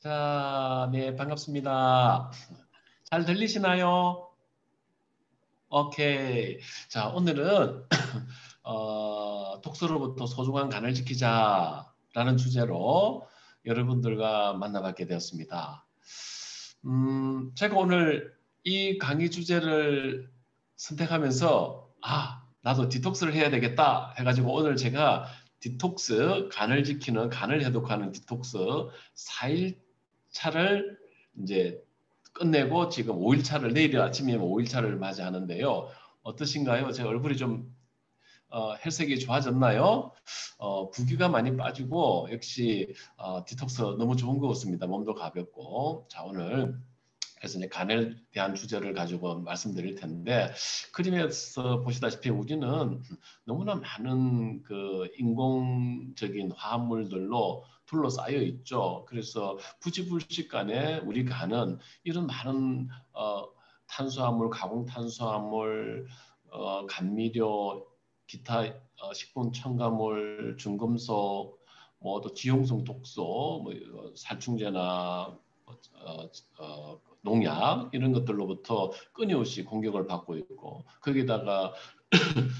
자, 네, 반갑습니다. 잘 들리시나요? 오케이. 자, 오늘은 독서로부터 소중한 간을 지키자라는 주제로 여러분들과 만나뵙게 되었습니다. 제가 오늘 이 강의 주제를 선택하면서 나도 디톡스를 해야 되겠다 해가지고 오늘 제가 디톡스, 간을 지키는, 간을 해독하는 디톡스 4일차를 이제 끝내고 지금 5일차를 내일 아침이면 5일차를 맞이하는데요. 어떠신가요? 제 얼굴이 좀 혈색이 좋아졌나요? 부기가 많이 빠지고 역시 디톡스 너무 좋은 것 같습니다. 몸도 가볍고. 자, 오늘 그래서 이제 간에 대한 주제를 가지고 말씀드릴 텐데 그림에서 보시다시피 우리는 너무나 많은 그 인공적인 화합물들로 둘러싸여 있죠. 그래서 부지불식간에 우리 간은 이런 많은 탄수화물, 가공탄수화물, 감미료, 기타 식품 첨가물, 중금속, 뭐 또 지용성 독소, 뭐 살충제나 농약 이런 것들로부터 끊임없이 공격을 받고 있고 거기다가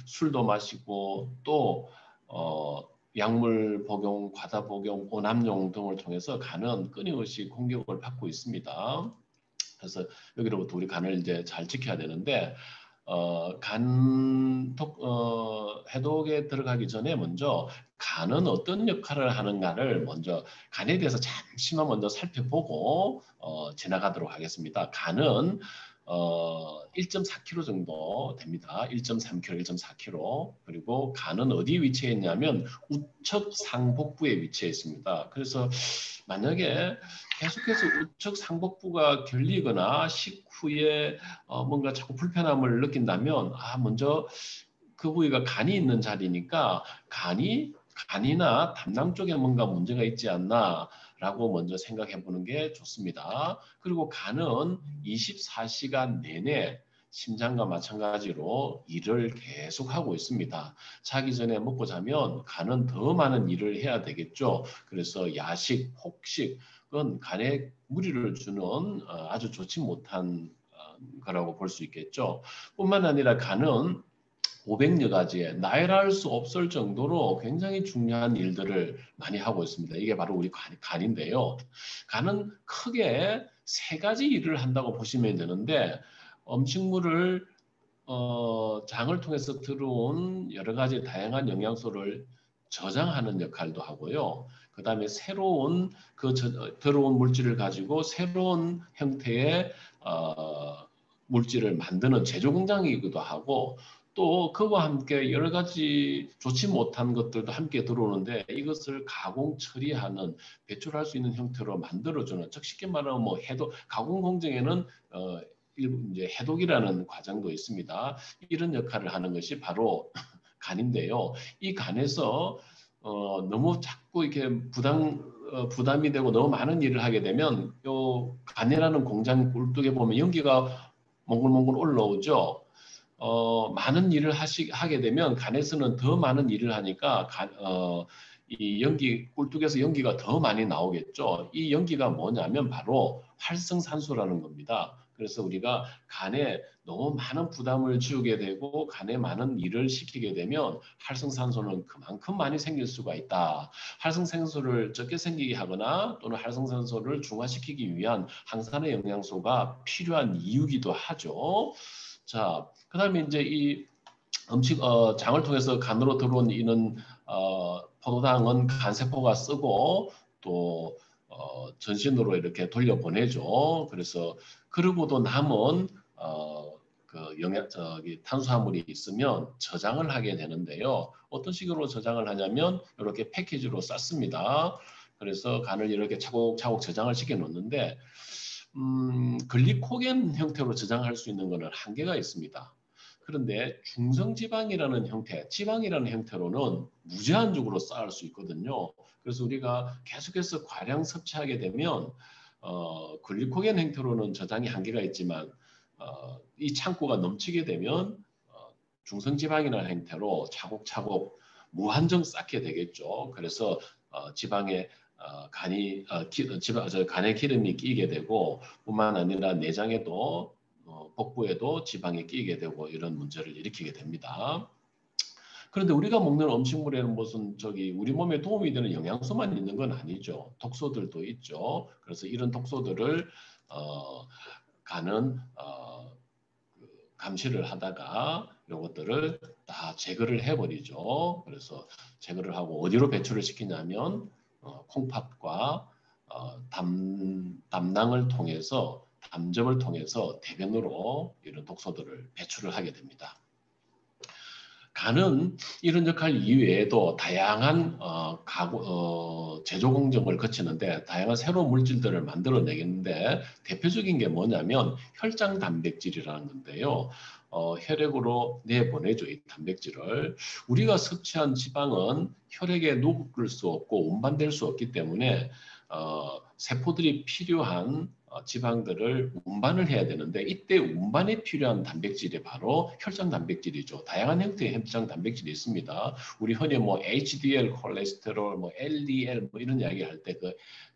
술도 마시고 또 약물 복용, 과다 복용, 오남용 등을 통해서 간은 끊임없이 공격을 받고 있습니다. 그래서 여기로부터 우리 간을 이제 잘 지켜야 되는데 해독에 들어가기 전에 먼저 간은 어떤 역할을 하는가를 먼저 간에 대해서 잠시만 먼저 살펴보고 지나가도록 하겠습니다. 간은 1.4kg 정도 됩니다. 1.3kg, 1.4kg. 그리고 간은 어디에 위치해 있냐면 우측 상복부에 위치해 있습니다. 그래서 만약에 계속해서 우측 상복부가 결리거나 식후에 뭔가 자꾸 불편함을 느낀다면 먼저 그 부위가 간이 있는 자리니까 간이나 담낭 쪽에 뭔가 문제가 있지 않나 라고 먼저 생각해 보는 게 좋습니다. 그리고 간은 24시간 내내 심장과 마찬가지로 일을 계속 하고 있습니다. 자기 전에 먹고 자면 간은 더 많은 일을 해야 되겠죠. 그래서 야식, 폭식, 그건 간에 무리를 주는 아주 좋지 못한 거라고 볼 수 있겠죠. 뿐만 아니라 간은 500여 가지의 나열할 수 없을 정도로 굉장히 중요한 일들을 많이 하고 있습니다. 이게 바로 우리 간인데요. 간은 크게 세 가지 일을 한다고 보시면 되는데 음식물을 장을 통해서 들어온 여러 가지 다양한 영양소를 저장하는 역할도 하고요. 그 다음에 새로운 들어온 물질을 가지고 새로운 형태의 물질을 만드는 제조 공장이기도 하고 또 그와 함께 여러 가지 좋지 못한 것들도 함께 들어오는데 이것을 가공 처리하는 배출할 수 있는 형태로 만들어주는 즉 쉽게 말하면 뭐 가공 공정에는 이제 해독이라는 과정도 있습니다. 이런 역할을 하는 것이 바로 간인데요. 이 간에서 너무 자꾸 이렇게 부담이 되고 너무 많은 일을 하게 되면 요 간이라는 공장 굴뚝에 보면 연기가 몽글몽글 올라오죠. 많은 일을 하게 되면 간에서는 더 많은 일을 하니까 이 꿀뚝에서 연기가 더 많이 나오겠죠. 이 연기가 뭐냐면 바로 활성산소라는 겁니다. 그래서 우리가 간에 너무 많은 부담을 지우게 되고 간에 많은 일을 시키게 되면 활성산소는 그만큼 많이 생길 수가 있다. 활성산소를 적게 생기게 하거나 또는 활성산소를 중화시키기 위한 항산화 영양소가 필요한 이유기도 하죠. 자, 그다음에 이제 이 장을 통해서 간으로 들어온 이는 포도당은 간세포가 쓰고 또 전신으로 이렇게 돌려보내죠. 그래서 그러고도 남은 탄수화물이 있으면 저장을 하게 되는데요. 어떤 식으로 저장을 하냐면 이렇게 패키지로 쌌습니다. 그래서 간을 이렇게 차곡차곡 저장을 시켜 놓는데 글리코겐 형태로 저장할 수 있는 것은 한계가 있습니다. 그런데 중성지방이라는 형태, 지방이라는 형태로는 무제한적으로 쌓을 수 있거든요. 그래서 우리가 계속해서 과량 섭취하게 되면 글리코겐 형태로는 저장이 한계가 있지만 이 창고가 넘치게 되면 중성지방이라는 형태로 차곡차곡 무한정 쌓게 되겠죠. 그래서 지방의 간에 기름이 끼게 되고 뿐만 아니라 내장에도 복부에도 지방이 끼게 되고 이런 문제를 일으키게 됩니다. 그런데 우리가 먹는 음식물에는 무슨 우리 몸에 도움이 되는 영양소만 있는 건 아니죠. 독소들도 있죠. 그래서 이런 독소들을 간은 감시를 하다가 이것들을 다 제거를 해버리죠. 그래서 제거를 하고 어디로 배출을 시키냐면 콩팥과 담낭을 통해서 담즙을 통해서 대변으로 이런 독소들을 배출을 하게 됩니다. 간은 이런 역할 이외에도 다양한 제조 공정을 거치는데 다양한 새로운 물질들을 만들어내겠는데 대표적인 게 뭐냐면 혈장 단백질이라는 건데요. 혈액으로 내보내죠. 이 단백질을. 우리가 섭취한 지방은 혈액에 녹을 수 없고 운반될 수 없기 때문에 세포들이 필요한 지방들을 운반을 해야 되는데 이때 운반에 필요한 단백질이 바로 혈장 단백질이죠. 다양한 형태의 혈장 단백질이 있습니다. 우리 흔히 뭐 HDL 콜레스테롤, 뭐 LDL 뭐 이런 이야기 할 때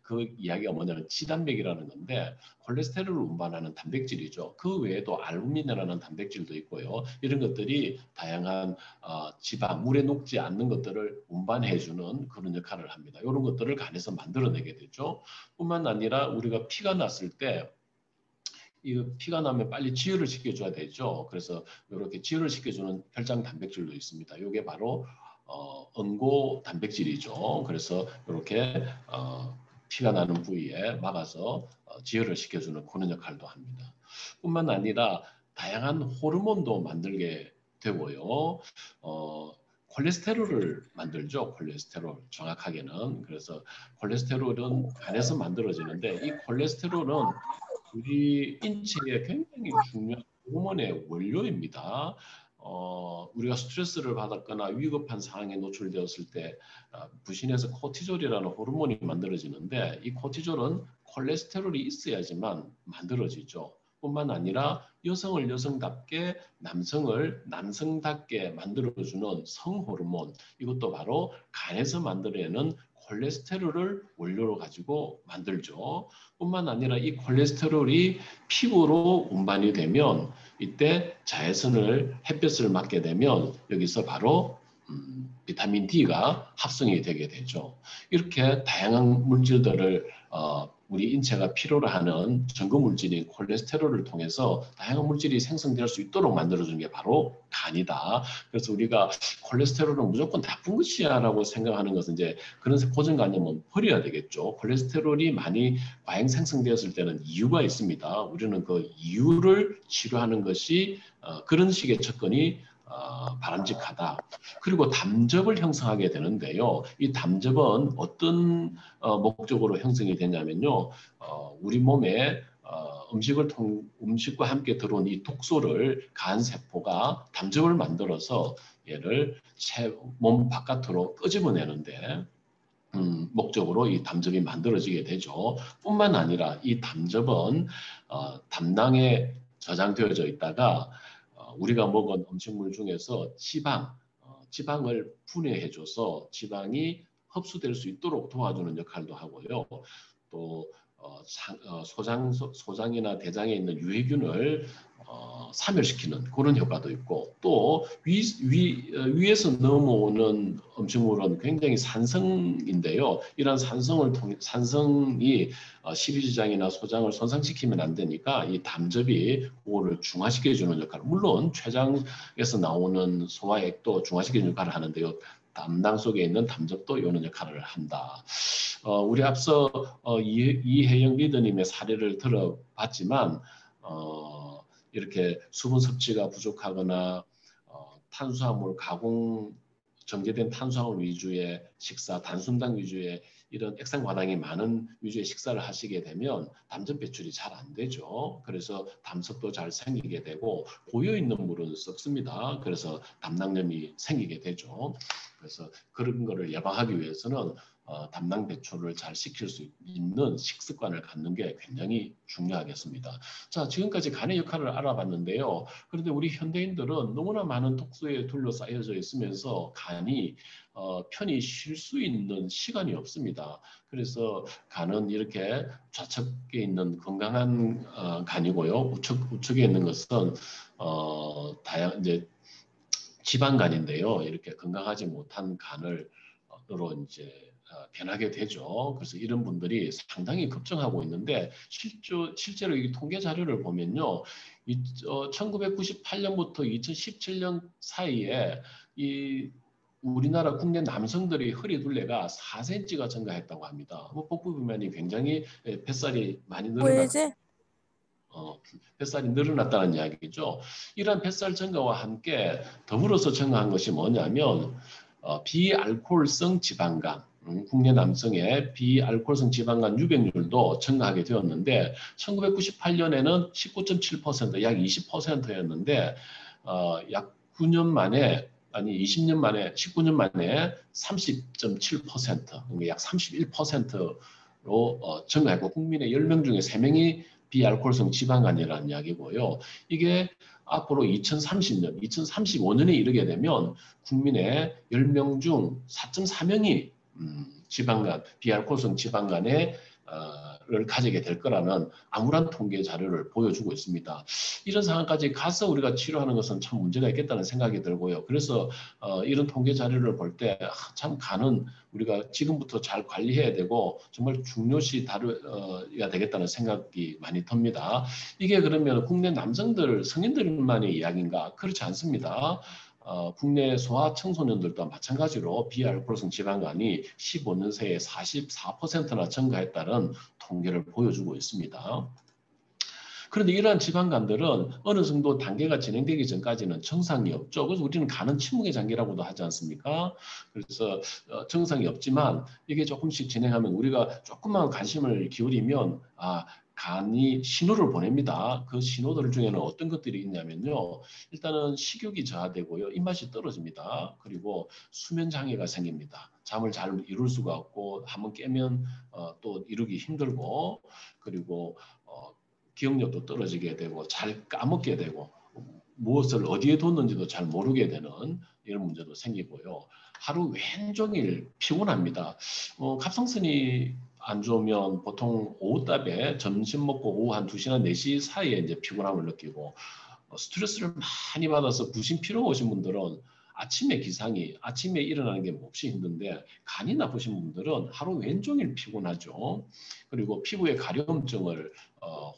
그 이야기가 뭐냐면 지단백이라는 건데 콜레스테롤을 운반하는 단백질이죠. 그 외에도 알부민이라는 단백질도 있고요. 이런 것들이 다양한 지방, 물에 녹지 않는 것들을 운반해주는 그런 역할을 합니다. 이런 것들을 간에서 만들어내게 되죠. 뿐만 아니라 우리가 피가 났을 때 이 피가 나면 빨리 지혈을 시켜줘야 되죠. 그래서 이렇게 지혈을 시켜주는 혈장 단백질도 있습니다. 이게 바로 응고 단백질이죠. 그래서 이렇게 피가 나는 부위에 막아서 지혈을 시켜주는 그런 역할도 합니다. 뿐만 아니라 다양한 호르몬도 만들게 되고요. 콜레스테롤을 만들죠. 콜레스테롤 정확하게는. 그래서 콜레스테롤은 간에서 만들어지는데 이 콜레스테롤은 우리 인체에 굉장히 중요한 호르몬의 원료입니다. 우리가 스트레스를 받았거나 위급한 상황에 노출되었을 때 부신에서 코티졸이라는 호르몬이 만들어지는데 이 코티졸은 콜레스테롤이 있어야지만 만들어지죠. 뿐만 아니라 여성을 여성답게 남성을 남성답게 만들어주는 성호르몬 이것도 바로 간에서 만들어내는 콜레스테롤을 원료로 가지고 만들죠. 뿐만 아니라 이 콜레스테롤이 피부로 운반이 되면 이때 자외선을 햇볕을 맞게 되면 여기서 바로 비타민 D가 합성이 되게 되죠. 이렇게 다양한 물질들을 우리 인체가 필요로 하는 전구 물질인 콜레스테롤을 통해서 다양한 물질이 생성될 수 있도록 만들어주는 게 바로 간이다. 그래서 우리가 콜레스테롤은 무조건 나쁜 것이야라고 생각하는 것은 이제 그런 고정관념은 버려야 되겠죠. 콜레스테롤이 많이 과잉 생성되었을 때는 이유가 있습니다. 우리는 그 이유를 치료하는 것이 그런 식의 접근이 바람직하다. 그리고 담즙을 형성하게 되는데요. 이 담즙은 어떤 목적으로 형성이 되냐면요. 우리 몸에 음식과 함께 들어온 이 독소를 간 세포가 담즙을 만들어서 얘를 몸 바깥으로 끄집어내는데 목적으로 이 담즙이 만들어지게 되죠. 뿐만 아니라 이 담즙은 담낭에 저장되어져 있다가 우리가 먹은 음식물 중에서 지방을 분해해줘서 지방이 흡수될 수 있도록 도와주는 역할도 하고요. 또 소장이나 대장에 있는 유해균을 사멸시키는 그런 효과도 있고 또 위에서 넘어오는 음식물은 굉장히 산성인데요. 이런 산성이 십이지장이나 소장을 손상시키면 안 되니까 이 담즙이 그거를 중화시켜주는 역할. 물론 췌장에서 나오는 소화액도 중화시키는 역할을 하는데요. 담낭 속에 있는 담즙도 이런 역할을 한다. 우리 앞서 이혜영 리더님의 사례를 들어봤지만 이렇게 수분 섭취가 부족하거나 탄수화물 정제된 탄수화물 위주의 식사, 단순당 위주의 이런 액상과당이 많은 위주의 식사를 하시게 되면 담즙 배출이 잘 안 되죠. 그래서 담즙도 잘 생기게 되고 고여있는 물은 썩습니다. 그래서 담낭염이 생기게 되죠. 그래서 그런 거를 예방하기 위해서는 담낭 배출을 잘 시킬 수 있는 식습관을 갖는 게 굉장히 중요하겠습니다. 자, 지금까지 간의 역할을 알아봤는데요. 그런데 우리 현대인들은 너무나 많은 독소에 둘러싸여져 있으면서 간이 편히 쉴 수 있는 시간이 없습니다. 그래서 간은 이렇게 좌측에 있는 건강한 간이고요. 우측에 있는 것은 이제 지방간인데요. 이렇게 건강하지 못한 간으로 이제 변하게 되죠. 그래서 이런 분들이 상당히 걱정하고 있는데 실제로 이 통계 자료를 보면요. 1998년부터 2017년 사이에 이 우리나라 국내 남성들의 허리 둘레가 4cm가 증가했다고 합니다. 복부 비만이 굉장히 뱃살이 많이 뱃살이 늘어났다는 이야기죠. 이러한 뱃살 증가와 함께 더불어서 증가한 것이 뭐냐면 비알코올성 지방간, 국내 남성의 비알코올성 지방간 유병률도 증가하게 되었는데 1998년에는 19.7%, 약 20%였는데 약 9년 만에 20년 만에 19년 만에 30.7%, 약 31%로 증가했고 국민의 10명 중에 3명이 비알코올성 지방간이라는 이야기고요. 이게 앞으로 2030년, 2035년에 이르게 되면 국민의 10명 중 4.4명이 지방간, 비알코올성 지방간에 를 가지게 될 거라는 암울한 통계 자료를 보여주고 있습니다. 이런 상황까지 가서 우리가 치료하는 것은 참 문제가 있겠다는 생각이 들고요. 그래서 이런 통계 자료를 볼 때 참 간은 우리가 지금부터 잘 관리해야 되고 정말 중요시 다뤄야 되겠다는 생각이 많이 듭니다. 이게 그러면 국내 남성들, 성인들만의 이야기인가? 그렇지 않습니다. 국내 소아 청소년들도 마찬가지로 비알코올성 지방간이 15년 새에 44%나 증가했다는 통계를 보여주고 있습니다. 그런데 이러한 지방간들은 어느 정도 단계가 진행되기 전까지는 정상이 없죠. 그래서 우리는 간은 침묵의 장기라고도 하지 않습니까? 그래서 정상이 없지만 이게 조금씩 진행하면 우리가 조금만 관심을 기울이면 간이 신호를 보냅니다. 그 신호들 중에는 어떤 것들이 있냐면요. 일단은 식욕이 저하되고요. 입맛이 떨어집니다. 그리고 수면 장애가 생깁니다. 잠을 잘 이룰 수가 없고 한번 깨면 또 이루기 힘들고 그리고 기억력도 떨어지게 되고 잘 까먹게 되고 무엇을 어디에 뒀는지도 잘 모르게 되는 이런 문제도 생기고요. 하루 왼종일 피곤합니다. 갑상선이 안 좋으면 보통 오후답에 점심 먹고 오후 한 2시나 4시 사이에 이제 피곤함을 느끼고 스트레스를 많이 받아서 부신 피로가 오신 분들은 아침에 일어나는 게 몹시 힘든데 간이 나쁘신 분들은 하루 왼종일 피곤하죠. 그리고 피부에 가려움증을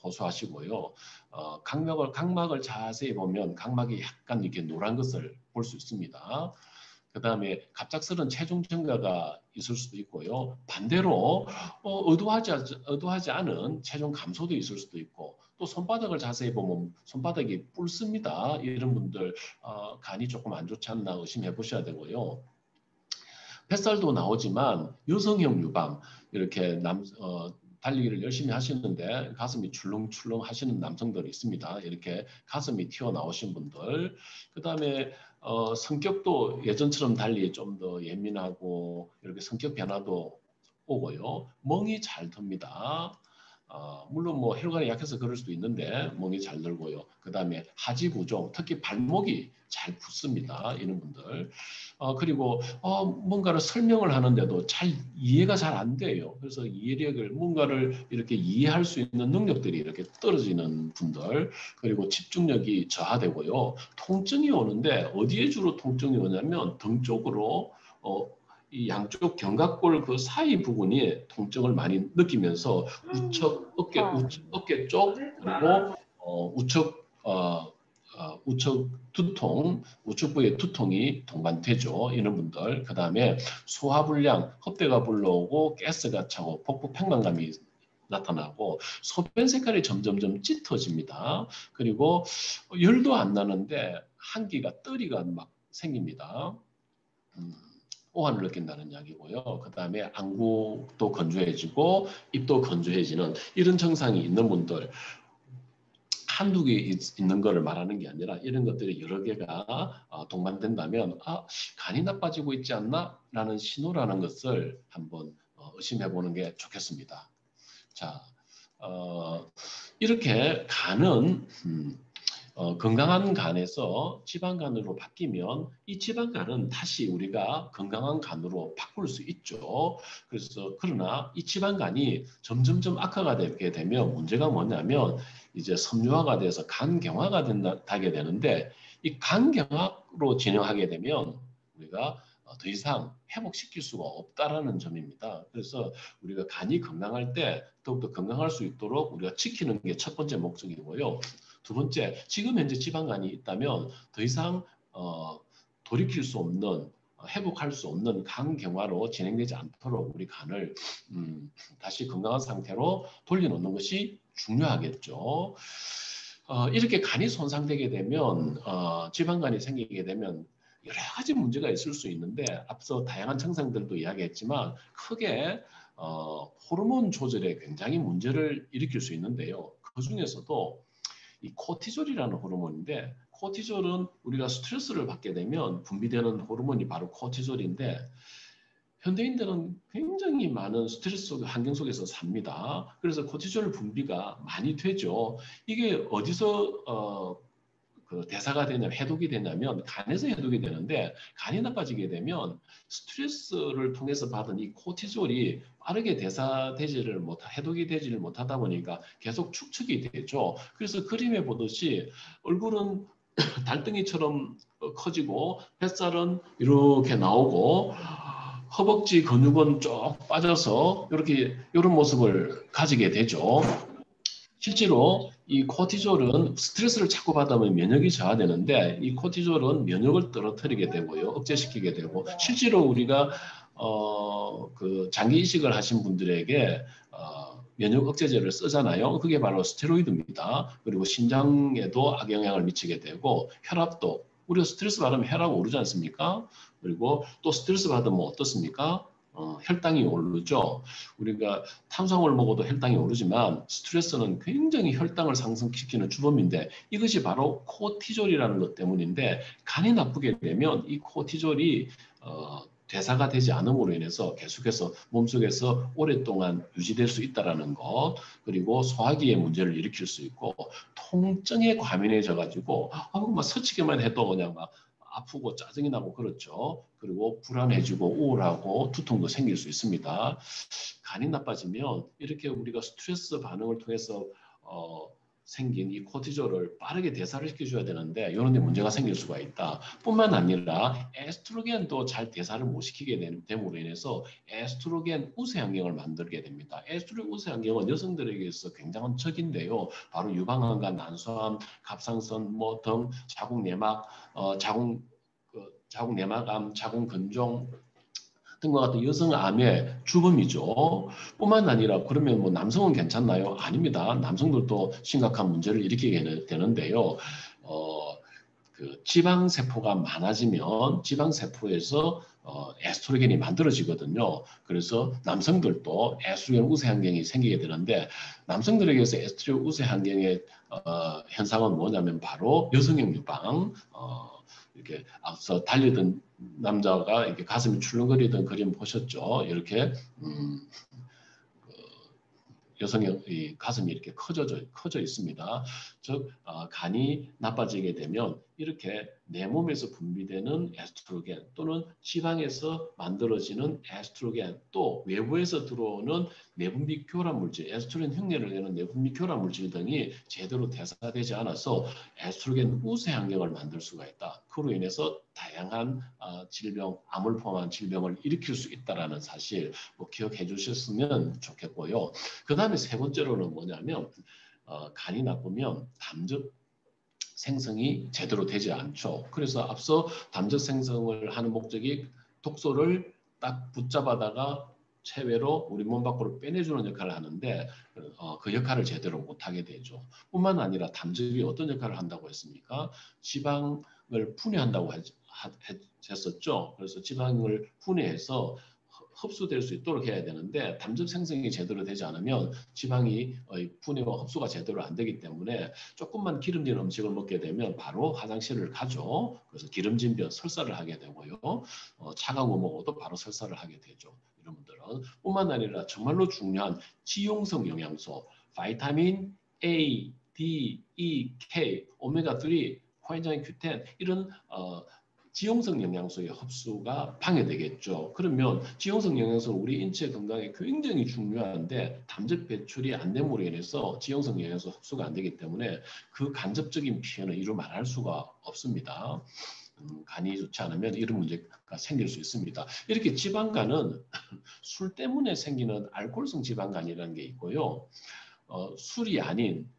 호소하시고요. 각막을 자세히 보면 각막이 약간 이렇게 노란 것을 볼 수 있습니다. 그 다음에 갑작스런 체중 증가가 있을 수도 있고요. 반대로 의도하지 않은 체중 감소도 있을 수도 있고 또 손바닥을 자세히 보면 손바닥이 뿔습니다. 이런 분들 간이 조금 안 좋지 않나 의심해 보셔야 되고요. 뱃살도 나오지만 여성형 유방 이렇게 달리기를 열심히 하시는데 가슴이 출렁출렁 하시는 남성들이 있습니다. 이렇게 가슴이 튀어나오신 분들. 그 다음에 성격도 예전처럼 달리 좀 더 예민하고 이렇게 성격 변화도 오고요. 멍이 잘 듭니다. 물론 뭐 혈관이 약해서 그럴 수도 있는데 멍이 잘 들고요. 그 다음에 하지부종, 특히 발목이 잘 붓습니다. 이런 분들. 그리고 뭔가를 설명을 하는데도 이해가 잘 안 돼요. 그래서 이해력을 뭔가를 이렇게 이해할 수 있는 능력들이 이렇게 떨어지는 분들. 그리고 집중력이 저하되고요. 통증이 오는데 어디에 주로 통증이 오냐면 등 쪽으로 이 양쪽 견갑골 그 사이 부분이 통증을 많이 느끼면서 어깨 쪽 그리고 우측 두통, 우측부의 두통이 동반되죠. 이런 분들. 그 다음에 소화불량, 흡대가 불러오고 가스가 차고 복부 팽만감이 나타나고 소변 색깔이 점점점 짙어집니다. 그리고 열도 안 나는데 한기가 떨이가 막 생깁니다. 오한을 느낀다는 이야기고요. 그 다음에 안구도 건조해지고 입도 건조해지는 이런 증상이 있는 분들 한두 개 있는 거를 말하는 게 아니라 이런 것들이 여러 개가 동반된다면 간이 나빠지고 있지 않나? 라는 신호라는 것을 한번 의심해 보는 게 좋겠습니다. 자, 이렇게 간은 건강한 간에서 지방간으로 바뀌면 이 지방간은 다시 우리가 건강한 간으로 바꿀 수 있죠. 그래서 그러나 이 지방간이 점점점 악화가 되게 되면 문제가 뭐냐면 이제 섬유화가 돼서 간경화가 되게 되는데 이 간경화로 진행하게 되면 우리가 더 이상 회복시킬 수가 없다라는 점입니다. 그래서 우리가 간이 건강할 때 더욱더 건강할 수 있도록 우리가 지키는 게 첫 번째 목적이고요. 두 번째, 지금 현재 지방간이 있다면 더 이상 돌이킬 수 없는 회복할 수 없는 간경화로 진행되지 않도록 우리 간을 다시 건강한 상태로 돌려놓는 것이 중요하겠죠. 이렇게 간이 손상되게 되면 지방간이 생기게 되면 여러 가지 문제가 있을 수 있는데 앞서 다양한 증상들도 이야기했지만 크게 호르몬 조절에 굉장히 문제를 일으킬 수 있는데요. 그 중에서도 이 코티졸이라는 호르몬인데 코티졸은 우리가 스트레스를 받게 되면 분비되는 호르몬이 바로 코티졸인데 현대인들은 굉장히 많은 스트레스 환경 속에서 삽니다. 그래서 코티졸 분비가 많이 되죠. 이게 어디서 그 대사가 되냐면 해독이 되냐면 간에서 해독이 되는데 간이 나빠지게 되면 스트레스를 통해서 받은 이 코티졸이 빠르게 대사되지를 해독이 되지를 못하다 보니까 계속 축적이 되죠. 그래서 그림에 보듯이 얼굴은 달덩이처럼 커지고 뱃살은 이렇게 나오고 허벅지 근육은 쭉 빠져서 이렇게 이런 모습을 가지게 되죠. 실제로 이 코티졸은 스트레스를 자꾸 받으면 면역이 저하되는데 이 코티졸은 면역을 떨어뜨리게 되고요, 억제시키게 되고 실제로 우리가 그 장기 이식을 하신 분들에게 면역 억제제를 쓰잖아요. 그게 바로 스테로이드입니다. 그리고 신장에도 악영향을 미치게 되고 혈압도 우리가 스트레스 받으면 혈압 오르지 않습니까? 그리고 또 스트레스 받으면 어떻습니까? 혈당이 오르죠. 우리가 탄수화물 먹어도 혈당이 오르지만 스트레스는 굉장히 혈당을 상승시키는 주범인데 이것이 바로 코티졸이라는 것 때문인데 간이 나쁘게 되면 이 코티졸이 대사가 되지 않음으로 인해서 계속해서 몸속에서 오랫동안 유지될 수 있다는 것 그리고 소화기에 문제를 일으킬 수 있고 통증에 과민해져 가지고 막 스치기만 해도 그냥 막 아프고 짜증이 나고 그렇죠. 그리고 불안해지고 우울하고 두통도 생길 수 있습니다. 간이 나빠지면 이렇게 우리가 스트레스 반응을 통해서 생긴 이 코티졸을 빠르게 대사를 시켜줘야 되는데 이런 데 문제가 생길 수가 있다. 뿐만 아니라 에스트로겐도 잘 대사를 못 시키게 됨으로 인해서 에스트로겐 우세 환경을 만들게 됩니다. 에스트로겐 우세 환경은 여성들에게 있어 굉장한 적인데요. 바로 유방암과 난소암, 갑상선 등 자궁 내막, 자궁 내막암, 자궁 근종 등과 같은 여성암의 주범이죠. 뿐만 아니라 그러면 뭐 남성은 괜찮나요? 아닙니다. 남성들도 심각한 문제를 일으키게 되는데요. 그 지방세포가 많아지면 지방세포에서 에스트로겐이 만들어지거든요. 그래서 남성들도 에스트로겐 우세 환경이 생기게 되는데 남성들에게서 에스트로겐 우세 환경의 현상은 뭐냐면 바로 여성형 유방, 이렇게 앞서 달리던 남자가 이렇게 가슴이 출렁거리던 그림 보셨죠? 이렇게 여성의 이 가슴이 이렇게 커져 있습니다. 즉 간이 나빠지게 되면 이렇게 내 몸에서 분비되는 에스트로겐 또는 지방에서 만들어지는 에스트로겐 또 외부에서 들어오는 내분비 교란 물질, 에스트로겐 흉내를 내는 내분비 교란 물질 등이 제대로 대사되지 않아서 에스트로겐 우세 환경을 만들 수가 있다. 그로 인해서 다양한 질병, 암을 포함한 질병을 일으킬 수 있다는 사실 기억해 주셨으면 좋겠고요. 그 다음에 세 번째로는 뭐냐면 간이 나쁘면 담즙 생성이 제대로 되지 않죠. 그래서 앞서 담즙 생성을 하는 목적이 독소를 딱 붙잡아다가 체외로 우리 몸 밖으로 빼내주는 역할을 하는데 그 역할을 제대로 못하게 되죠. 뿐만 아니라 담즙이 어떤 역할을 한다고 했습니까? 지방을 분해한다고 했었죠. 그래서 지방을 분해해서 흡수될 수 있도록 해야 되는데 담즙 생성이 제대로 되지 않으면 지방이 분해와 흡수가 제대로 안 되기 때문에 조금만 기름진 음식을 먹게 되면 바로 화장실을 가죠. 그래서 기름진 벼 설사를 하게 되고요. 차가운 거 먹어도 바로 설사를 하게 되죠. 이런 분들은 뿐만 아니라 정말로 중요한 지용성 영양소, 바이타민 A, D, E, K, 오메가3, 코엔자임 Q10 이런 지용성 영양소의 흡수가 방해되겠죠. 그러면 지용성 영양소는 우리 인체 건강에 굉장히 중요한데 담즙 배출이 안 됨으로 인해서 지용성 영양소 흡수가 안 되기 때문에 그 간접적인 피해는 이루 말할 수가 없습니다. 간이 좋지 않으면 이런 문제가 생길 수 있습니다. 이렇게 지방간은 술 때문에 생기는 알코올성 지방간이라는 게 있고요. 술이 아닌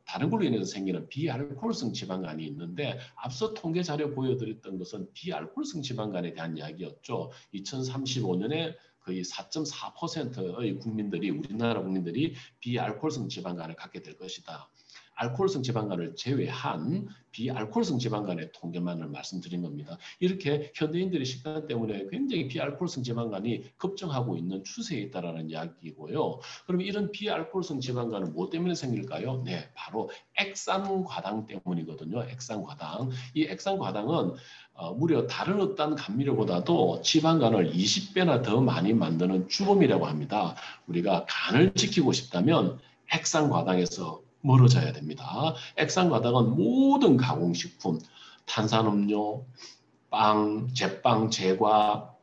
다른 걸로 인해서 생기는 비알코올성 지방간이 있는데 앞서 통계 자료 보여드렸던 것은 비알코올성 지방간에 대한 이야기였죠. 2035년에 거의 4.4%의 국민들이 우리나라 국민들이 비알코올성 지방간을 갖게 될 것이다. 알코올성 지방간을 제외한 비알코올성 지방간의 통계만을 말씀드린 겁니다. 이렇게 현대인들이 식단 때문에 굉장히 비알코올성 지방간이 급증하고 있는 추세에 있다는 이야기고요. 그럼 이런 비알코올성 지방간은 뭐 때문에 생길까요? 네, 바로 액상과당 때문이거든요. 액상과당. 이 액상과당은 무려 다른 어떤 감미료보다도 지방간을 20배나 더 많이 만드는 주범이라고 합니다. 우리가 간을 지키고 싶다면 액상과당에서 멀어져야 됩니다. 액상과당은 모든 가공식품, 탄산음료, 빵, 제빵, 제과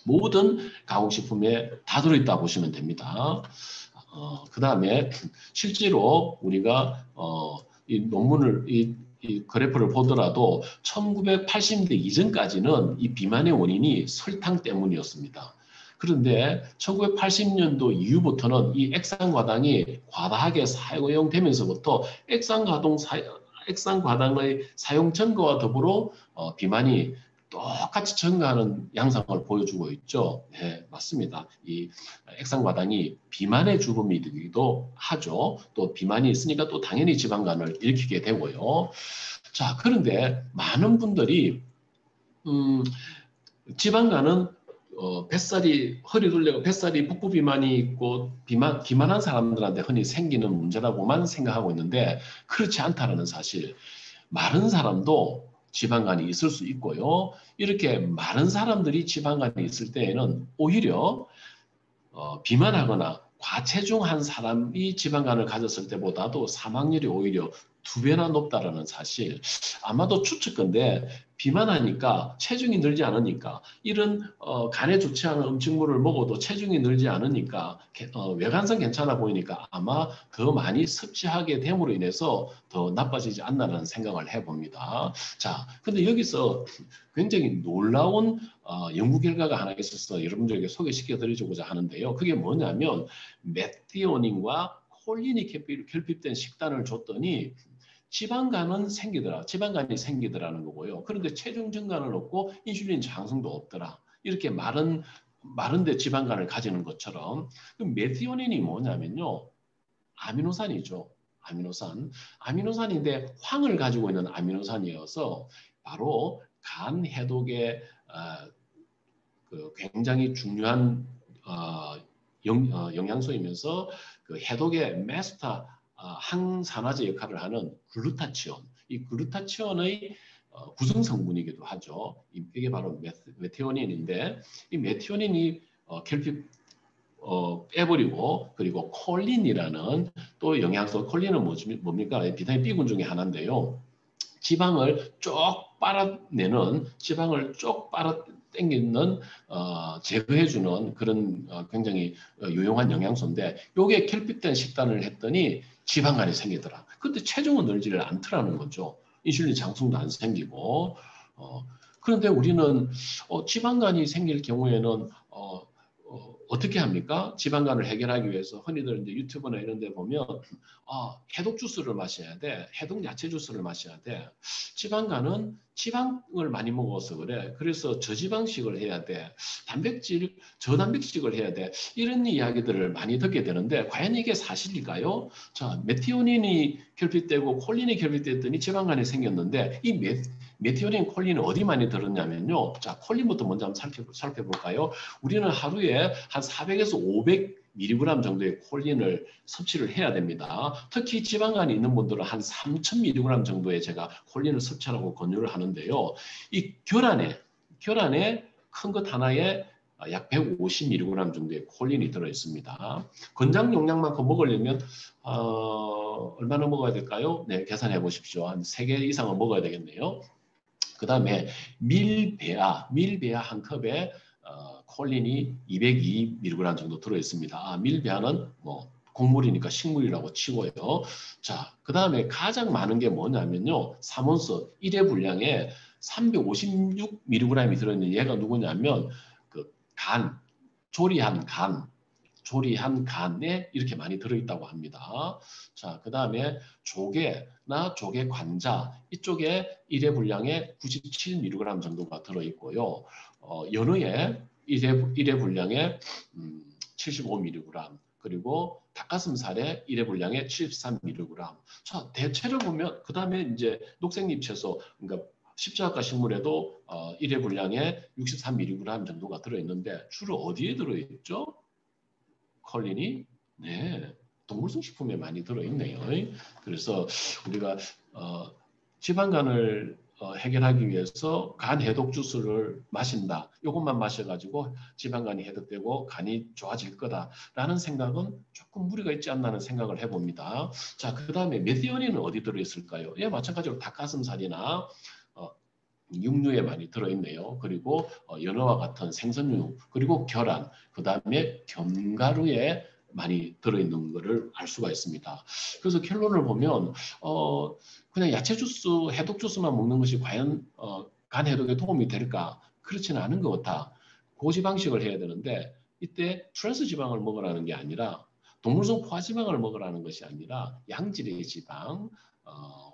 모든 가공식품에 다 들어있다 보시면 됩니다. 그 다음에 실제로 우리가 이 논문을 이 그래프를 보더라도 1980년대 이전까지는 이 비만의 원인이 설탕 때문이었습니다. 그런데 1980년도 이후부터는 이 액상과당이 과다하게 사용되면서부터 액상과당의 사용 증가와 더불어 비만이 똑같이 증가하는 양상을 보여주고 있죠. 네, 맞습니다. 이 액상과당이 비만의 주범이 되기도 하죠. 또 비만이 있으니까 또 당연히 지방간을 일으키게 되고요. 자, 그런데 많은 분들이 지방간은 뱃살이 허리 둘레가 뱃살이 복부 비만이 있고 비만한 사람들한테 흔히 생기는 문제라고만 생각하고 있는데 그렇지 않다는 사실. 마른 사람도 지방간이 있을 수 있고요. 이렇게 마른 사람들이 지방간이 있을 때에는 오히려 비만하거나 과체중한 사람이 지방간을 가졌을 때보다도 사망률이 오히려 2배나 높다라는 사실. 아마도 추측건데 비만하니까 체중이 늘지 않으니까 이런 간에 좋지 않은 음식물을 먹어도 체중이 늘지 않으니까 외관상 괜찮아 보이니까 아마 더 많이 섭취하게 됨으로 인해서 더 나빠지지 않나라는 생각을 해봅니다. 자, 근데 여기서 굉장히 놀라운 연구 결과가 하나 있어서 여러분들에게 소개시켜 드리고자 하는데요. 그게 뭐냐면 메티오닌과 콜린이 결핍된 식단을 줬더니 지방간이 생기더라는 거고요. 그런데 체중 증가는 없고 인슐린 장성도 없더라. 이렇게 마른데 지방간을 가지는 것처럼. 그럼 메티오닌이 뭐냐면요. 아미노산이죠. 아미노산인데 황을 가지고 있는 아미노산이어서 바로 간 해독에 굉장히 중요한 영양소이면서 그 해독의 마스터 항산화제 역할을 하는 글루타치온. 이 글루타치온의 구성 성분이기도 하죠. 이게 바로 메티오닌인데 이 메티오닌이 결핍 빼버리고 그리고 콜린이라는 또 영양소, 콜린은 뭡니까? 비타민 B군 중에 하나인데요. 지방을 쭉 빨아내는 땡기는 제거해주는 그런 굉장히 유용한 영양소인데 이게 결핍된 식단을 했더니 지방간이 생기더라. 근데 체중은 늘지를 않더라는 거죠. 인슐린 장성도 안 생기고 그런데 우리는 지방간이 생길 경우에는 어떻게 합니까? 지방간을 해결하기 위해서 흔히들 이제 유튜브나 이런 데 보면 해독 주스를 마셔야 돼. 해독 야채 주스를 마셔야 돼. 지방간은 지방을 많이 먹어서 그래. 그래서 저지방식을 해야 돼. 저단백식을 해야 돼. 이런 이야기들을 많이 듣게 되는데 과연 이게 사실일까요? 자, 메티오닌이 결핍되고 콜린이 결핍됐더니 지방간이 생겼는데 이 메티오닌 콜린이 어디 많이 들었냐면요. 자, 콜린부터 먼저 한번 살펴볼까요? 우리는 하루에 한 400에서 500mg 정도의 콜린을 섭취를 해야 됩니다. 특히 지방간이 있는 분들은 한 3000mg 정도의 제가 콜린을 섭취하라고 권유를 하는데요. 이 결안에 큰 것 하나에 약 150mg 정도의 콜린이 들어있습니다. 권장 용량만큼 먹으려면 얼마나 먹어야 될까요? 네, 계산해 보십시오. 한 3개 이상은 먹어야 되겠네요. 그 다음에 밀배아 한 컵에 콜린이 202mg 정도 들어있습니다. 밀배아는 뭐 곡물이니까 식물이라고 치고요. 자, 그 다음에 가장 많은 게 뭐냐면요. 삼원서 1회 분량에 356mg이 들어있는 얘가 누구냐면 그 조리한 간에 이렇게 많이 들어있다고 합니다. 자, 그 다음에 조개나 조개 관자 이쪽에 1회 분량에 97mg 정도가 들어있고요. 연어에 1회 분량에 75mg 그리고 닭가슴살에 1회 분량에 73mg. 자, 대체로 보면 그 다음에 이제 녹색잎 채소 그러니까 십자가 식물에도 1회 분량에 63mg 정도가 들어있는데 주로 어디에 들어있죠? 콜린이 네, 동물성 식품에 많이 들어있네요. 그래서 우리가 지방간을 해결하기 위해서 간 해독 주스를 마신다. 이것만 마셔가지고 지방간이 해독되고 간이 좋아질 거다라는 생각은 조금 무리가 있지 않나는 생각을 해봅니다. 자, 그 다음에 메티오닌은 어디 들어있을까요? 예, 마찬가지로 닭가슴살이나 육류에 많이 들어있네요. 그리고 연어와 같은 생선류, 그리고 계란, 그 다음에 견과류에 많이 들어있는 것을 알 수가 있습니다. 그래서 결론을 보면 그냥 야채 주스, 해독 주스만 먹는 것이 과연 간 해독에 도움이 될까? 그렇지는 않은 것 같다. 고지방식을 해야 되는데 이때 트랜스 지방을 먹으라는 게 아니라 동물성 포화지방을 먹으라는 것이 아니라 양질의 지방,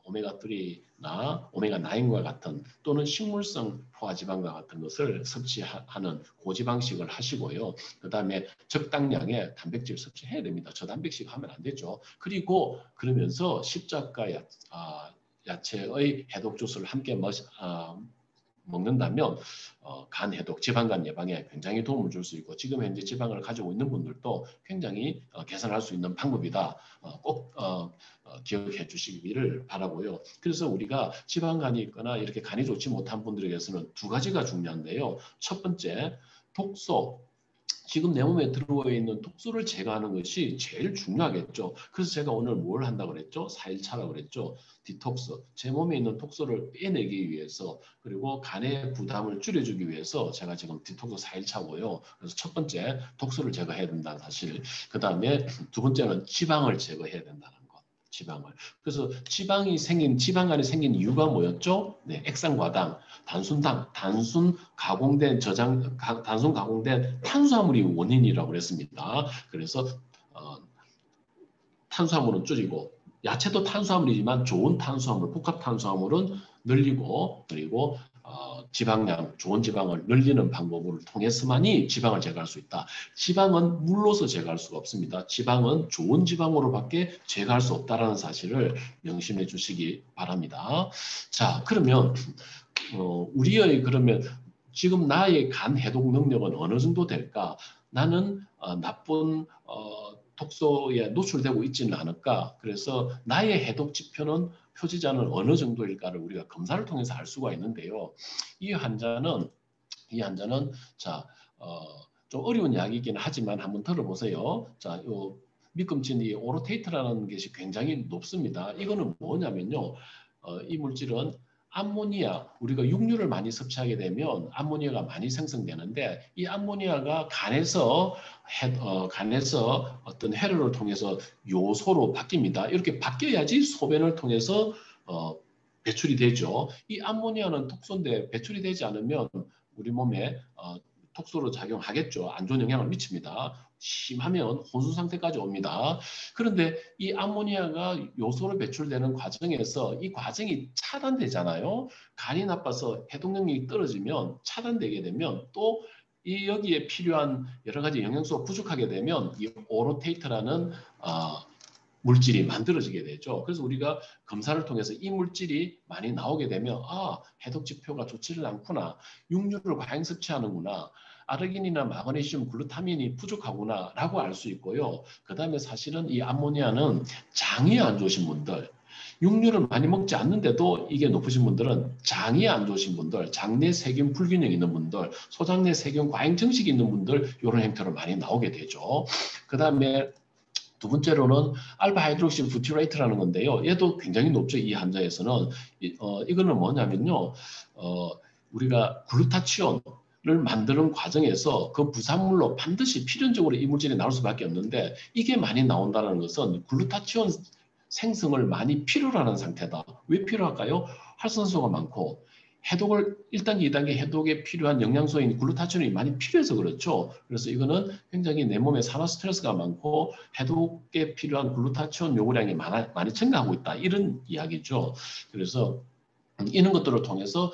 오메가3나 오메가9과 같은 또는 식물성 포화지방과 같은 것을 섭취하는 고지방식을 하시고요. 그 다음에 적당량의 단백질 섭취해야 됩니다. 저단백식 하면 안 되죠. 그리고 그러면서 십자가 야채의 해독 주스를 함께 먹는다면 간 해독, 지방간 예방에 굉장히 도움을 줄 수 있고 지금 현재 지방을 가지고 있는 분들도 굉장히 개선할 수 있는 방법이다. 꼭 기억해 주시기를 바라고요. 그래서 우리가 지방간이 있거나 이렇게 간이 좋지 못한 분들에게서는 두 가지가 중요한데요. 첫 번째, 독소. 지금 내 몸에 들어와 있는 독소를 제거하는 것이 제일 중요하겠죠. 그래서 제가 오늘 뭘 한다고 그랬죠? 4일차라고 그랬죠. 디톡스. 제 몸에 있는 독소를 빼내기 위해서 그리고 간의 부담을 줄여주기 위해서 제가 지금 디톡스 4일차고요. 그래서 첫 번째 독소를 제거해야 된다는 사실. 그 다음에 두 번째는 지방을 제거해야 된다는 것. 지방을. 그래서 지방간이 생긴 이유가 뭐였죠? 네, 액상과당, 단순 가공된 탄수화물이 원인이라고 그랬습니다. 그래서 탄수화물은 줄이고 야채도 탄수화물이지만 좋은 탄수화물, 복합 탄수화물은 늘리고 그리고 지방량, 좋은 지방을 늘리는 방법을 통해서만이 지방을 제거할 수 있다. 지방은 물로서 제거할 수가 없습니다. 지방은 좋은 지방으로밖에 제거할 수 없다는 사실을 명심해 주시기 바랍니다. 자, 그러면 우리의 그러면 지금 나의 간 해독 능력은 어느 정도 될까? 나는 나쁜 독소에 노출되고 있지는 않을까? 그래서 나의 해독 지표는 표지자는 어느 정도일까를 우리가 검사를 통해서 알 수가 있는데요. 이 환자는 자, 좀 어려운 이야기이긴 하지만 한번 들어보세요. 자, 요 밑금친 이 오로테이트라는 것이 굉장히 높습니다. 이거는 뭐냐면요. 이 물질은 암모니아, 우리가 육류를 많이 섭취하게 되면 암모니아가 많이 생성되는데 이 암모니아가 간에서 어떤 회로를 통해서 요소로 바뀝니다. 이렇게 바뀌어야지 소변을 통해서 배출이 되죠. 이 암모니아는 독소인데 배출이 되지 않으면 우리 몸에 독소로 작용하겠죠. 안 좋은 영향을 미칩니다. 심하면 혼수 상태까지 옵니다. 그런데 이 암모니아가 요소로 배출되는 과정에서 이 과정이 차단되잖아요. 간이 나빠서 해독 능력이 떨어지면 차단되게 되면 또 이 여기에 필요한 여러 가지 영양소가 부족하게 되면 이 오로테이트라는 물질이 만들어지게 되죠. 그래서 우리가 검사를 통해서 이 물질이 많이 나오게 되면 해독 지표가 좋지를 않구나. 육류를 과잉 섭취하는구나. 아르기닌이나 마그네슘, 글루타민이 부족하구나 라고 알 수 있고요. 그 다음에 사실은 이 암모니아는 장이 안 좋으신 분들, 육류를 많이 먹지 않는데도 이게 높으신 분들은 장이 안 좋으신 분들, 장내 세균 불균형 있는 분들, 소장내 세균 과잉 증식이 있는 분들 이런 행태로 많이 나오게 되죠. 그 다음에 두 번째로는 알파 하이드록시 부티레이트라는 건데요. 얘도 굉장히 높죠. 이 환자에서는. 이거는 뭐냐면요. 우리가 글루타치온을 만드는 과정에서 그 부산물로 반드시 필연적으로 이 물질이 나올 수밖에 없는데 이게 많이 나온다는 것은 글루타치온 생성을 많이 필요로 하는 상태다. 왜 필요할까요? 활성산소가 많고 해독을 1단계, 2단계 해독에 필요한 영양소인 글루타치온이 많이 필요해서 그렇죠. 그래서 이거는 굉장히 내 몸에 산화 스트레스가 많고 해독에 필요한 글루타치온 요구량이 많이 증가하고 있다. 이런 이야기죠. 그래서 이런 것들을 통해서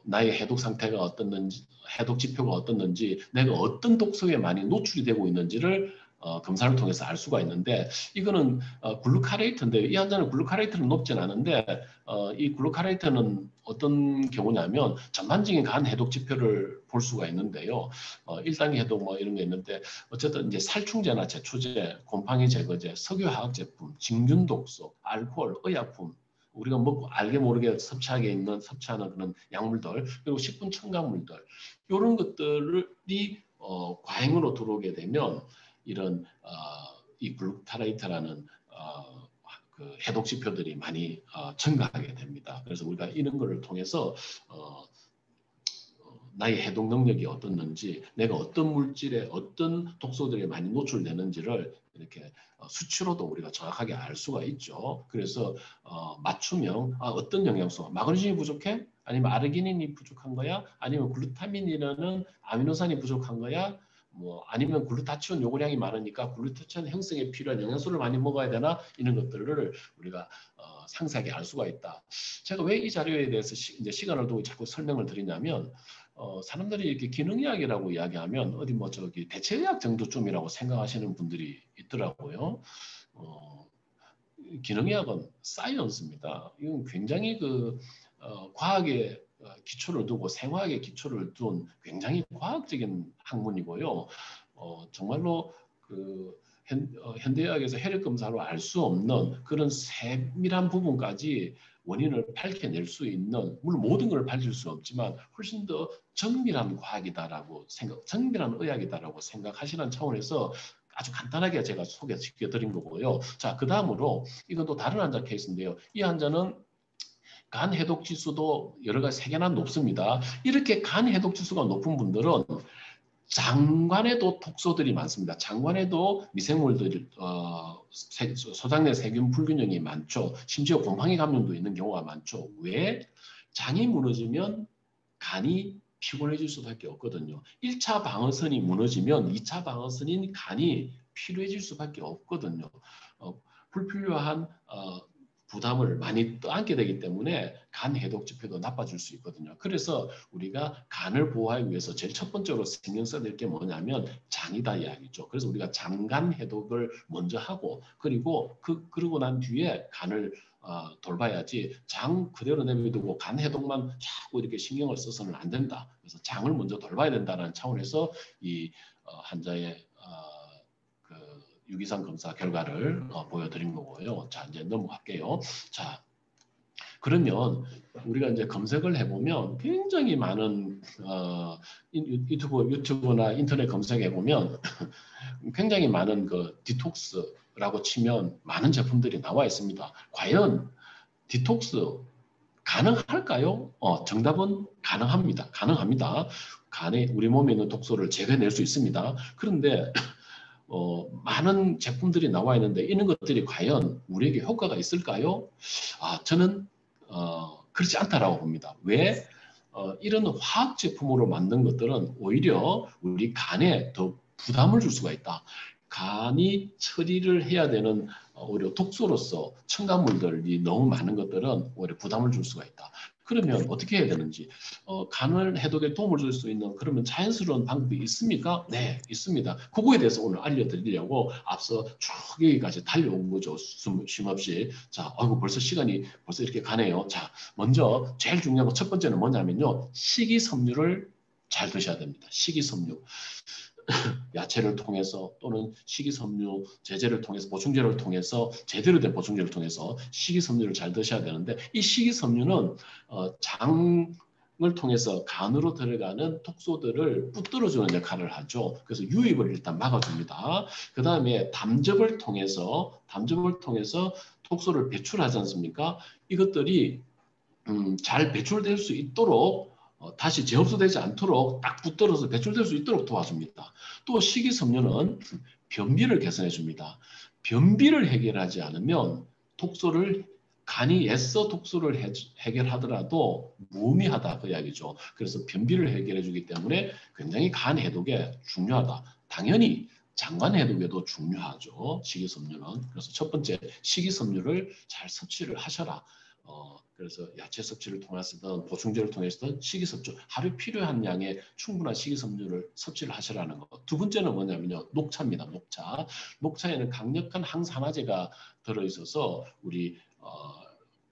나의 해독 상태가 어떻는지, 해독 지표가 어떻는지, 내가 어떤 독소에 많이 노출이 되고 있는지를 검사를 통해서 알 수가 있는데 이거는 글루카레이트인데 이 환자는 글루카레이트는 높진 않은데 이 글루카레이트는 어떤 경우냐면 전반적인 간 해독 지표를 볼 수가 있는데요. 1단계 해독 뭐 이런 게 있는데 어쨌든 이제 살충제나 제초제, 곰팡이 제거제, 석유화학 제품, 진균 독소, 알코올, 의약품 우리가 먹고 알게 모르게 섭취하는 그런 약물들 그리고 식품 첨가물들 이런 것들이 과잉으로 들어오게 되면 이런 이 글루타레이트라는 그 해독 지표들이 많이 증가하게 됩니다. 그래서 우리가 이런 것을 통해서 나의 해독 능력이 어떻는지, 내가 어떤 물질에 어떤 독소들이 많이 노출되는지를 이렇게 수치로도 우리가 정확하게 알 수가 있죠. 그래서 맞춤형 어떤 영양소, 마그네슘이 부족해? 아니면 아르기닌이 부족한 거야? 아니면 글루타민이라는 아미노산이 부족한 거야? 뭐 아니면 글루타치온 요구량이 많으니까 글루타치온 형성에 필요한 영양소를 많이 먹어야 되나 이런 것들을 우리가 상세하게 알 수가 있다. 제가 왜 이 자료에 대해서 이제 시간을 두고 자꾸 설명을 드리냐면 사람들이 이렇게 기능의학이라고 이야기하면 어디 뭐 저기 대체의학 정도쯤이라고 생각하시는 분들이 있더라고요. 기능의학은 사이언스입니다. 이건 굉장히 과학의 기초를 두고 생화학의 기초를 둔 굉장히 과학적인 학문이고요. 정말로 현대의학에서 혈액 검사로 알 수 없는 그런 세밀한 부분까지 원인을 밝혀낼 수 있는 물론 모든 걸 밝힐 수 없지만 훨씬 더 정밀한 과학이다라고 정밀한 의학이다라고 생각하시는 차원에서 아주 간단하게 제가 소개시켜드린 거고요. 자, 그 다음으로 이건 또 다른 환자 케이스인데요. 이 환자는 간 해독 지수도 여러 가지 세개나 높습니다. 이렇게 간 해독 지수가 높은 분들은 장관에도 독소들이 많습니다. 장관에도 미생물들, 소장내 세균 불균형이 많죠. 심지어 곰팡이 감염도 있는 경우가 많죠. 왜? 장이 무너지면 간이 피곤해질 수밖에 없거든요. 1차 방어선이 무너지면 2차 방어선인 간이 필요해질 수밖에 없거든요. 불필요한 부담을 많이 떠안게 되기 때문에 간 해독 지표도 나빠질 수 있거든요. 그래서 우리가 간을 보호하기 위해서 제일 첫 번째로 신경 써야 될 게 뭐냐면 장이다 이야기죠. 그래서 우리가 장간 해독을 먼저 하고 그러고 난 뒤에 간을 돌봐야지 장 그대로 내버려두고 간 해독만 자꾸 이렇게 신경을 써서는 안 된다. 그래서 장을 먼저 돌봐야 된다는 차원에서 이 환자의 유기산 검사 결과를 보여드린 거고요. 자, 이제 넘어갈게요. 자, 그러면 우리가 이제 검색을 해보면 굉장히 많은 유튜브나 인터넷 검색해 보면 굉장히 많은 디톡스라고 치면 많은 제품들이 나와 있습니다. 과연 디톡스 가능할까요? 정답은 가능합니다. 가능합니다. 간에 우리 몸에 있는 독소를 제거해낼 수 있습니다. 그런데 많은 제품들이 나와 있는데 이런 것들이 과연 우리에게 효과가 있을까요? 저는 그렇지 않다라고 봅니다. 왜? 이런 화학 제품으로 만든 것들은 오히려 우리 간에 더 부담을 줄 수가 있다. 간이 처리를 해야 되는 오히려 독소로서 첨가물들이 너무 많은 것들은 오히려 부담을 줄 수가 있다. 그러면 어떻게 해야 되는지, 간을 해독에 도움을 줄 수 있는 그러면 자연스러운 방법이 있습니까? 네, 있습니다. 그거에 대해서 오늘 알려드리려고 앞서 쭉 여기까지 달려온 거죠. 쉼 없이. 자, 아이고 벌써 시간이 벌써 이렇게 가네요. 자, 먼저 제일 중요한 거 첫 번째는 뭐냐면요. 식이섬유를 잘 드셔야 됩니다. 식이섬유. 야채를 통해서 또는 식이섬유 제제를 통해서 보충제를 통해서 제대로 된 보충제를 통해서 식이섬유를 잘 드셔야 되는데 이 식이섬유는 장을 통해서 간으로 들어가는 독소들을 붙들어주는 역할을 하죠. 그래서 유입을 일단 막아줍니다. 그 다음에 담즙을 통해서 독소를 배출하지 않습니까? 이것들이 잘 배출될 수 있도록 다시 재흡수되지 않도록 딱 붙들어서 배출될 수 있도록 도와줍니다. 또 식이섬유는 변비를 개선해 줍니다. 변비를 해결하지 않으면 독소를 간이 애써 독소를 해결하더라도 무의미하다 그 이야기죠. 그래서 변비를 해결해 주기 때문에 굉장히 간 해독에 중요하다. 당연히 장관 해독에도 중요하죠. 식이섬유는. 그래서 첫 번째 식이섬유를 잘 섭취를 하셔라. 그래서 야채 섭취를 통해서든 보충제를 통해서든 식이섬유 하루 필요한 양의 충분한 식이섬유를 섭취를 하시라는 것. 두 번째는 뭐냐면요. 녹차입니다. 녹차. 녹차에는 강력한 항산화제가 들어있어서 우리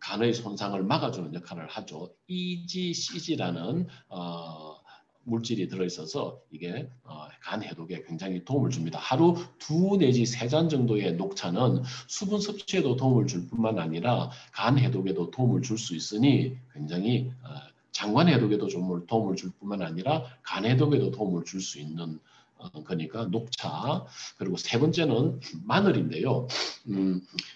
간의 손상을 막아주는 역할을 하죠. EGCG라는 물질이 들어있어서 이게 간 해독에 굉장히 도움을 줍니다. 하루 2 내지 3잔 정도의 녹차는 수분 섭취에도 도움을 줄 뿐만 아니라 간 해독에도 도움을 줄 수 있으니 굉장히 장관 해독에도 도움을 줄 뿐만 아니라 간 해독에도 도움을 줄 수 있는 거니까 녹차. 그리고 세 번째는 마늘인데요.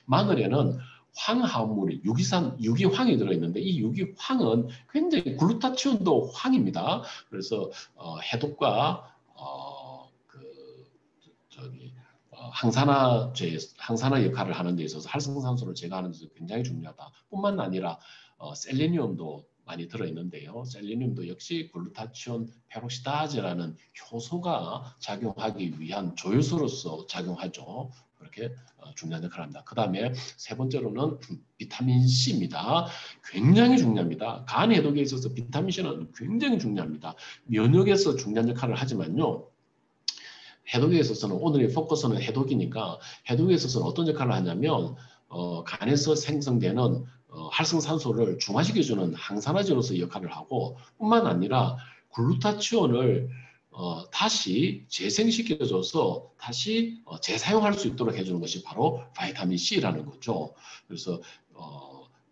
마늘에는 황화합물이 유기황이 들어있는데 이 유기황은 굉장히 글루타치온도 황입니다. 그래서 해독과 항산화 역할을 하는 데 있어서 활성산소를 제거하는 데 있어서 굉장히 중요하다. 뿐만 아니라 셀레니움도 많이 들어있는데요. 셀레니움도 역시 글루타치온 페록시다즈라는 효소가 작용하기 위한 조효소로서 작용하죠. 그렇게 중요한 역할을 합니다. 그 다음에 세 번째로는 비타민 C입니다. 굉장히 중요합니다. 간 해독에 있어서 비타민 C는 굉장히 중요합니다. 면역에서 중요한 역할을 하지만요. 해독에 있어서는 오늘의 포커스는 해독이니까 해독에 있어서는 어떤 역할을 하냐면 간에서 생성되는 활성산소를 중화시켜주는 항산화제로서 역할을 하고 뿐만 아니라 글루타치온을 다시 재생시켜줘서 다시 재사용할 수 있도록 해주는 것이 바로 바이타민 C라는 거죠. 그래서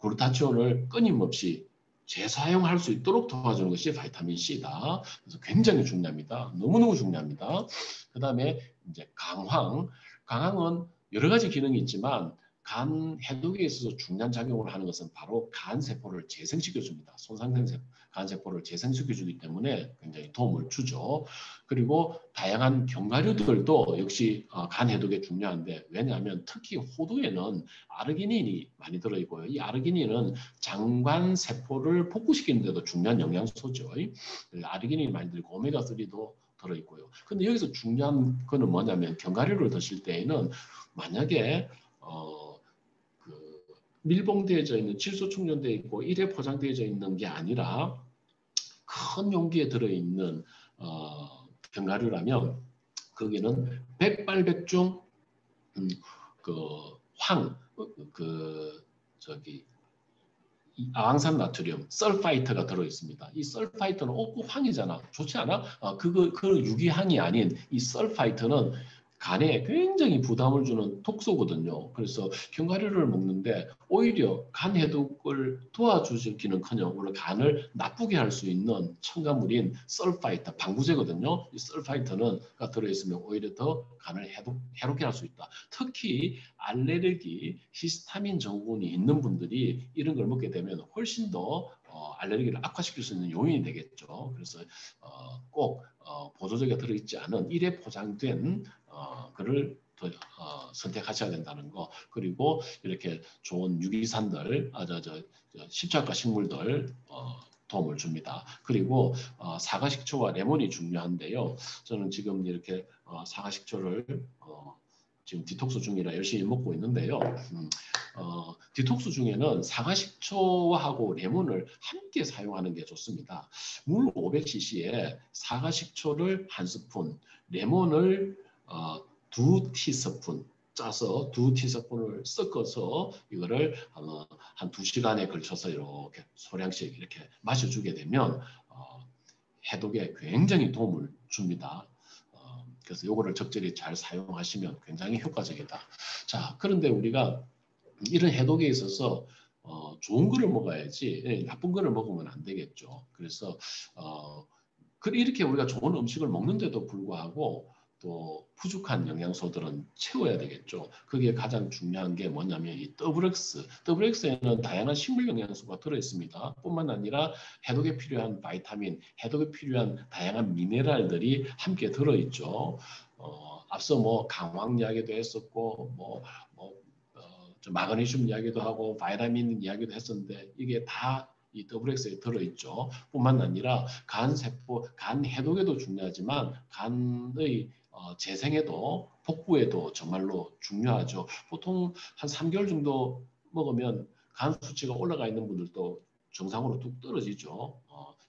글루타치온을 끊임없이 재사용할 수 있도록 도와주는 것이 바이타민 C다. 그래서 굉장히 중요합니다. 너무너무 중요합니다. 그 다음에 이제 강황은 여러 가지 기능이 있지만 간 해독에 있어서 중요한 작용을 하는 것은 바로 간 세포를 재생시켜줍니다. 손상된 간 세포를 재생시켜주기 때문에 굉장히 도움을 주죠. 그리고 다양한 견과류들도 역시 간 해독에 중요한데 왜냐하면 특히 호두에는 아르기닌이 많이 들어있고요. 이 아르기닌은 장관 세포를 복구시키는 데도 중요한 영양소죠. 아르기닌이 많이 들고 오메가3도 들어있고요. 근데 여기서 중요한 거는 뭐냐면 견과류를 드실 때에는 만약에 밀봉되어져 있는 질소 충전되어 있고 일회 포장되어져 있는 게 아니라 큰 용기에 들어있는 견과류라면 거기는 백발백중 아황산 나트륨, 설파이트가 들어있습니다. 이 설파이트는 황이잖아. 좋지 않아? 그 유기황이 아닌 이 설파이트는 간에 굉장히 부담을 주는 독소거든요. 그래서 견과류를 먹는데 오히려 간 해독을 도와주기는커녕 오히려 간을 나쁘게 할 수 있는 첨가물인 설파이트, 방부제거든요. 이 설파이트는 들어있으면 오히려 더 간을 해롭게 할 수 있다. 특히 알레르기, 히스타민 증후군이 있는 분들이 이런 걸 먹게 되면 훨씬 더 알레르기를 악화시킬 수 있는 요인이 되겠죠. 그래서 꼭 보조제가 들어있지 않은 일회 포장된 그를 선택하셔야 된다는 거. 그리고 이렇게 좋은 유기산들, 십자가 식물들 도움을 줍니다. 그리고 사과식초와 레몬이 중요한데요. 저는 지금 이렇게 사과식초를 지금 디톡스 중이라 열심히 먹고 있는데요. 디톡스 중에는 사과식초하고 레몬을 함께 사용하는 게 좋습니다. 물 500cc에 사과식초를 1스푼, 레몬을 2티스푼 짜서 2티스푼을 섞어서 이거를 한 2시간에 걸쳐서 이렇게 소량씩 이렇게 마셔주게 되면 해독에 굉장히 도움을 줍니다. 그래서 이거를 적절히 잘 사용하시면 굉장히 효과적이다. 자, 그런데 우리가 이런 해독에 있어서 좋은 거를 먹어야지 나쁜 거를 먹으면 안 되겠죠. 그래서 이렇게 우리가 좋은 음식을 먹는데도 불구하고 또 부족한 영양소들은 채워야 되겠죠. 그게 가장 중요한 게 뭐냐면 이 더블엑스. 더블엑스에는 다양한 식물 영양소가 들어있습니다. 뿐만 아니라 해독에 필요한 바이타민, 해독에 필요한 다양한 미네랄들이 함께 들어있죠. 앞서 뭐 강황 이야기도 했었고 마그네슘 이야기도 하고 바이타민 이야기도 했었는데 이게 다 이 더블엑스에 들어있죠. 뿐만 아니라 간 세포, 간 해독에도 중요하지만 간의 재생에도 복부에도 정말로 중요하죠. 보통 한 3개월 정도 먹으면 간 수치가 올라가 있는 분들도 정상으로 뚝 떨어지죠.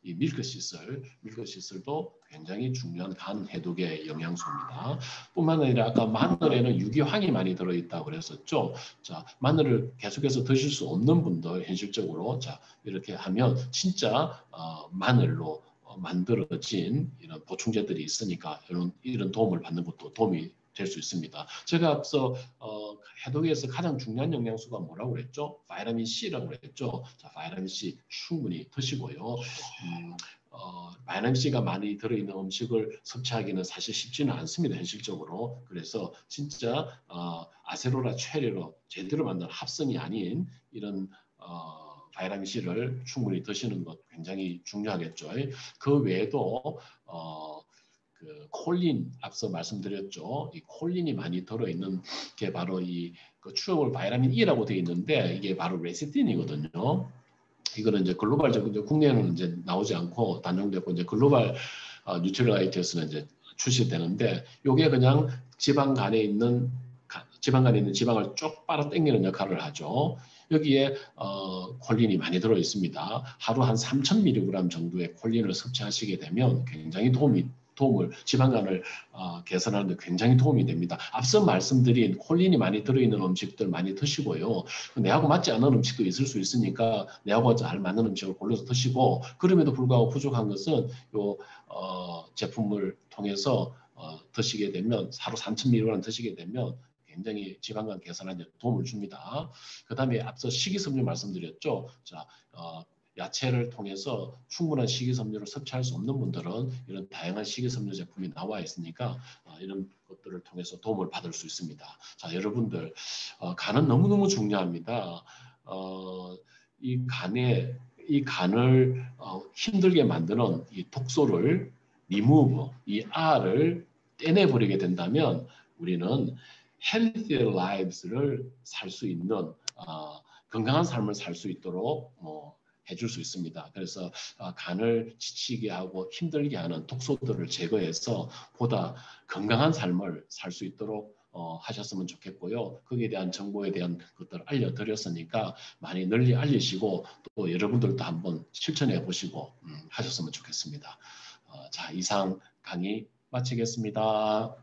이 밀크시슬도 굉장히 중요한 간 해독의 영양소입니다. 뿐만 아니라 아까 마늘에는 유기황이 많이 들어있다고 그랬었죠. 자, 마늘을 계속해서 드실 수 없는 분들 현실적으로 자 이렇게 하면 진짜 마늘로 만들어진 이런 보충제들이 있으니까 이런 도움을 받는 것도 도움이 될 수 있습니다. 제가 앞서 해독에서 가장 중요한 영양소가 뭐라고 그랬죠? 바이타민 C라고 그랬죠. 자, 바이타민 C 충분히 드시고요. 바이타민 C가 많이 들어있는 음식을 섭취하기는 사실 쉽지는 않습니다. 현실적으로. 그래서 진짜 아세로라 체리로 제대로 만든 합성이 아닌 이런 바이타민 C를 충분히 드시는 것 굉장히 중요하겠죠. 그 외에도 그 콜린 앞서 말씀드렸죠. 이 콜린이 많이 들어있는 게 바로 그 추가물 바이타민 E라고 되어 있는데 이게 바로 레시틴이거든요. 이거는 이제 글로벌적으로 국내에는 이제 나오지 않고 단종되고 이제 글로벌 뉴트리라이트에서는 이제 출시되는데 이게 그냥 지방간에 있는 지방을 쭉 빨아 당기는 역할을 하죠. 여기에 콜린이 많이 들어 있습니다. 하루 한 3,000mg 정도의 콜린을 섭취하시게 되면 굉장히 지방간을 개선하는 데 굉장히 도움이 됩니다. 앞서 말씀드린 콜린이 많이 들어있는 음식들 많이 드시고요. 내하고 맞지 않는 음식도 있을 수 있으니까 내하고 잘 맞는 음식을 골라서 드시고 그럼에도 불구하고 부족한 것은 요 제품을 통해서 드시게 되면 하루 3,000mg 드시게 되면 굉장히 지방간 개선하는 데 도움을 줍니다. 그 다음에 앞서 식이섬유 말씀드렸죠. 자, 야채를 통해서 충분한 식이섬유를 섭취할 수 없는 분들은 이런 다양한 식이섬유 제품이 나와 있으니까 이런 것들을 통해서 도움을 받을 수 있습니다. 자, 여러분들 간은 너무너무 중요합니다. 이 간을 힘들게 만드는 이 독소를 리무브, 이 R을 떼내버리게 된다면 우리는 healthy lives를 살 수 있는 건강한 삶을 살 수 있도록 해줄 수 있습니다. 그래서 간을 지치게 하고 힘들게 하는 독소들을 제거해서 보다 건강한 삶을 살 수 있도록 하셨으면 좋겠고요. 거기에 대한 정보에 대한 것들을 알려드렸으니까 많이 널리 알리시고 또 여러분들도 한번 실천해 보시고 하셨으면 좋겠습니다. 자, 이상 강의 마치겠습니다.